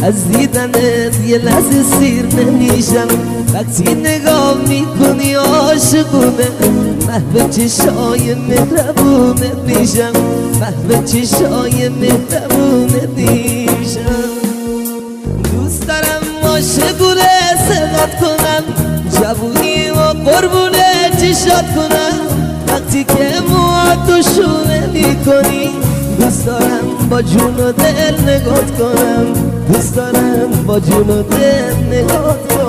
از دیدنت یه لحظه سیر نمیشم وقتی نگاه میکنی عاشقونه محو چشای مهربونت میشم محو چشای مهربونت میشم دوست دارم عاشقونه صدات کنم جوونی و قربونه چشات کنم وقتی که موهاتو شونه میکنی دوست دارم با جون و دل نگات کنم دوست دارم با جون و دل نگات کنم